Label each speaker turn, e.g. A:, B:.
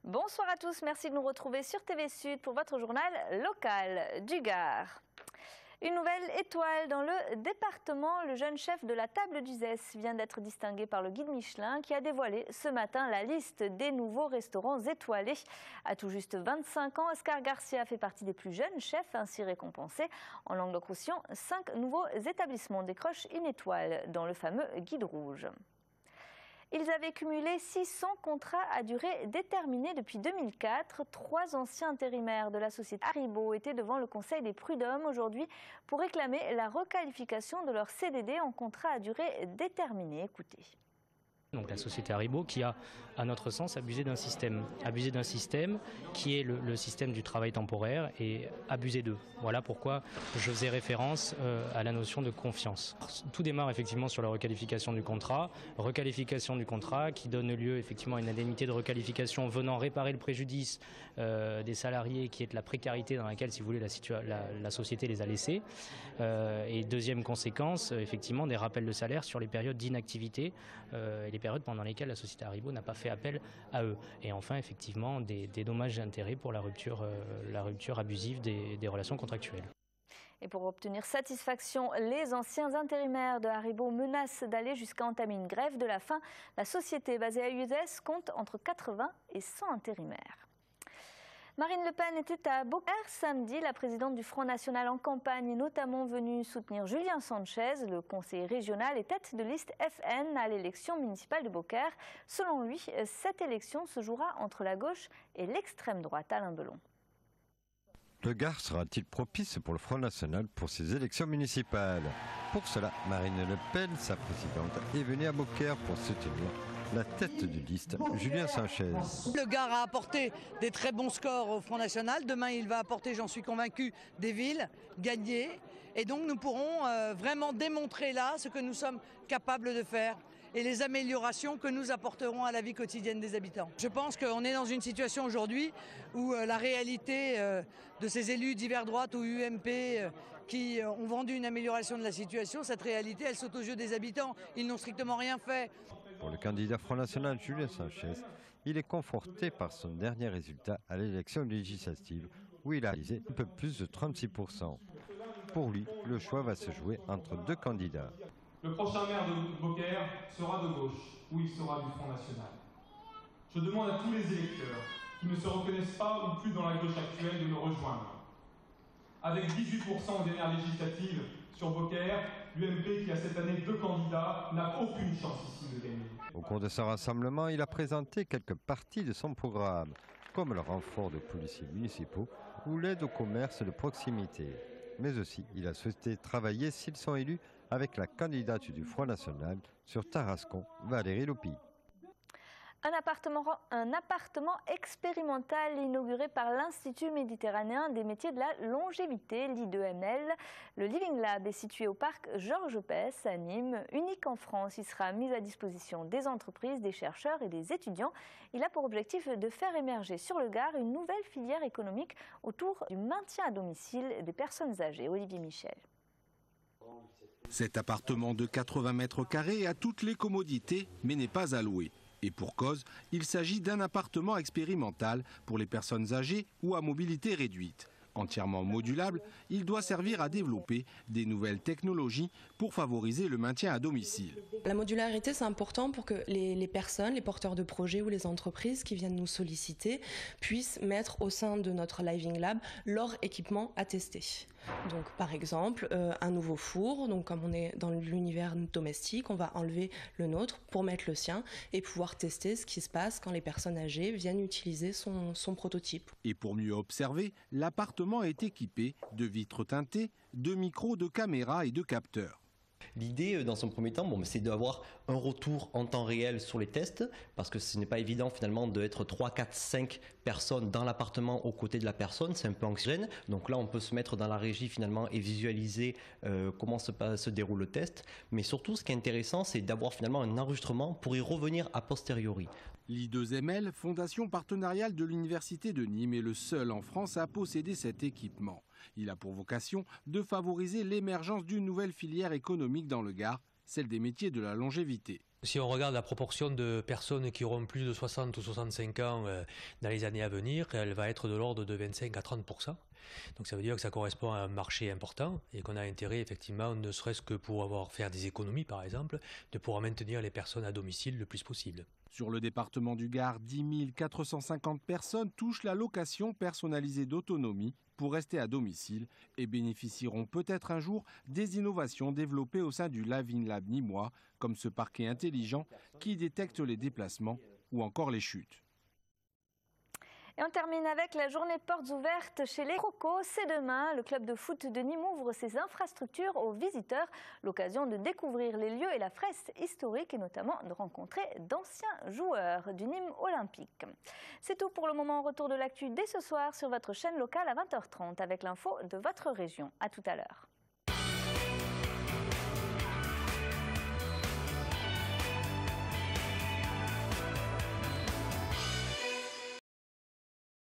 A: Bonsoir à tous, merci de nous retrouver sur TV Sud pour votre journal local du Gard. Une nouvelle étoile dans le département. Le jeune chef de la table d'Uzès vient d'être distingué par le guide Michelin qui a dévoilé ce matin la liste des nouveaux restaurants étoilés. À tout juste 25 ans, Oscar Garcia fait partie des plus jeunes chefs ainsi récompensés. En Languedoc-Roussillon, 5 nouveaux établissements décrochent une étoile dans le fameux guide rouge. Ils avaient cumulé 600 contrats à durée déterminée depuis 2004. 3 anciens intérimaires de la société Haribo étaient devant le Conseil des prud'hommes aujourd'hui pour réclamer la requalification de leur CDD en contrat à durée déterminée. Écoutez.
B: Donc la société Haribo qui a, à notre sens, abusé d'un système qui est le système du travail temporaire et abusé d'eux. Voilà pourquoi je faisais référence à la notion de confiance. Tout démarre effectivement sur la requalification du contrat qui donne lieu effectivement à une indemnité de requalification venant réparer le préjudice des salariés qui est de la précarité dans laquelle, si vous voulez, la société les a laissés. Et deuxième conséquence, effectivement, des rappels de salaire sur les périodes d'inactivité et les périodes pendant lesquelles la société Haribo n'a pas fait appel à eux. Et enfin, effectivement, des dommages et intérêts pour la rupture abusive des relations contractuelles.
A: Et pour obtenir satisfaction, les anciens intérimaires de Haribo menacent d'aller jusqu'à entamer une grève de la faim. La société basée à Uzès compte entre 80 et 100 intérimaires. Marine Le Pen était à Beaucaire samedi. La présidente du Front National en campagne est notamment venue soutenir Julien Sanchez, le conseiller régional et tête de liste FN à l'élection municipale de Beaucaire. Selon lui, cette élection se jouera entre la gauche et l'extrême droite. Alain Belon.
C: Le Gard sera-t-il propice pour le Front National pour ces élections municipales? Pour cela, Marine Le Pen, sa présidente, est venue à Beaucaire pour soutenir la tête de liste, Julien Sanchez.
D: Le Gard a apporté des très bons scores au Front National. Demain, il va apporter, j'en suis convaincu, des villes gagnées. Et donc, nous pourrons vraiment démontrer là ce que nous sommes capables de faire et les améliorations que nous apporterons à la vie quotidienne des habitants. Je pense qu'on est dans une situation aujourd'hui où la réalité de ces élus divers droite ou UMP qui ont vendu une amélioration de la situation, cette réalité, elle saute aux yeux des habitants. Ils n'ont strictement rien fait.
C: Pour le candidat Front National Julien Sanchez, il est conforté par son dernier résultat à l'élection législative où il a réalisé un peu plus de 36%. Pour lui, le choix va se jouer entre 2 candidats.
E: Le prochain maire de Beaucaire sera de gauche ou il sera du Front National. Je demande à tous les électeurs qui ne se reconnaissent pas ou plus dans la gauche actuelle de me rejoindre. Avec 18% aux dernières législatives sur Beaucaire, l'UMP qui a cette année 2 candidats n'a aucune chance ici de gagner.
C: Au cours de son rassemblement, il a présenté quelques parties de son programme, comme le renfort de policiers municipaux ou l'aide au commerce de proximité. Mais aussi, il a souhaité travailler, s'ils sont élus, avec la candidate du Front National sur Tarascon, Valérie Lopi.
A: Un appartement expérimental inauguré par l'Institut méditerranéen des métiers de la longévité, l'I2ML. Le Living Lab est situé au parc Georges Pès à Nîmes. Unique en France, il sera mis à disposition des entreprises, des chercheurs et des étudiants. Il a pour objectif de faire émerger sur le Gard une nouvelle filière économique autour du maintien à domicile des personnes âgées. Olivier Michel.
F: Cet appartement de 80 mètres carrés a toutes les commodités mais n'est pas à louer. Et pour cause, il s'agit d'un appartement expérimental pour les personnes âgées ou à mobilité réduite. Entièrement modulable, il doit servir à développer des nouvelles technologies pour favoriser le maintien à domicile.
G: La modularité, c'est important pour que les personnes, les porteurs de projets ou les entreprises qui viennent nous solliciter puissent mettre au sein de notre Living Lab leur équipement à tester. Donc par exemple, un nouveau four, donc comme on est dans l'univers domestique, on va enlever le nôtre pour mettre le sien et pouvoir tester ce qui se passe quand les personnes âgées viennent utiliser son prototype.
F: Et pour mieux observer, l'appartement est équipé de vitres teintées, de micros, de caméras et de capteurs.
H: L'idée, dans son premier temps, c'est d'avoir un retour en temps réel sur les tests, parce que ce n'est pas évident finalement d'être 3, 4, 5 personnes dans l'appartement aux côtés de la personne, c'est un peu anxiogène. Donc là, on peut se mettre dans la régie finalement et visualiser comment se déroule le test. Mais surtout, ce qui est intéressant, c'est d'avoir finalement un enregistrement pour y revenir a posteriori.
F: L'I2ML, fondation partenariale de l'Université de Nîmes, est le seul en France à posséder cet équipement. Il a pour vocation de favoriser l'émergence d'une nouvelle filière économique dans le Gard, celle des métiers de la longévité.
I: Si on regarde la proportion de personnes qui auront plus de 60 ou 65 ans dans les années à venir, elle va être de l'ordre de 25 à 30%. Donc ça veut dire que ça correspond à un marché important et qu'on a intérêt effectivement, ne serait-ce que pour faire des économies par exemple, de pouvoir maintenir les personnes à domicile le plus possible.
F: Sur le département du Gard, 10 450 personnes touchent l'allocation personnalisée d'autonomie pour rester à domicile et bénéficieront peut-être un jour des innovations développées au sein du Living Lab Nîmois, comme ce parquet intelligent qui détecte les déplacements ou encore les chutes.
A: Et on termine avec la journée portes ouvertes chez les Crocos. C'est demain. Le club de foot de Nîmes ouvre ses infrastructures aux visiteurs. L'occasion de découvrir les lieux et la fresque historique et notamment de rencontrer d'anciens joueurs du Nîmes Olympique. C'est tout pour le moment. Retour de l'actu dès ce soir sur votre chaîne locale à 20h30 avec l'info de votre région. À tout à l'heure.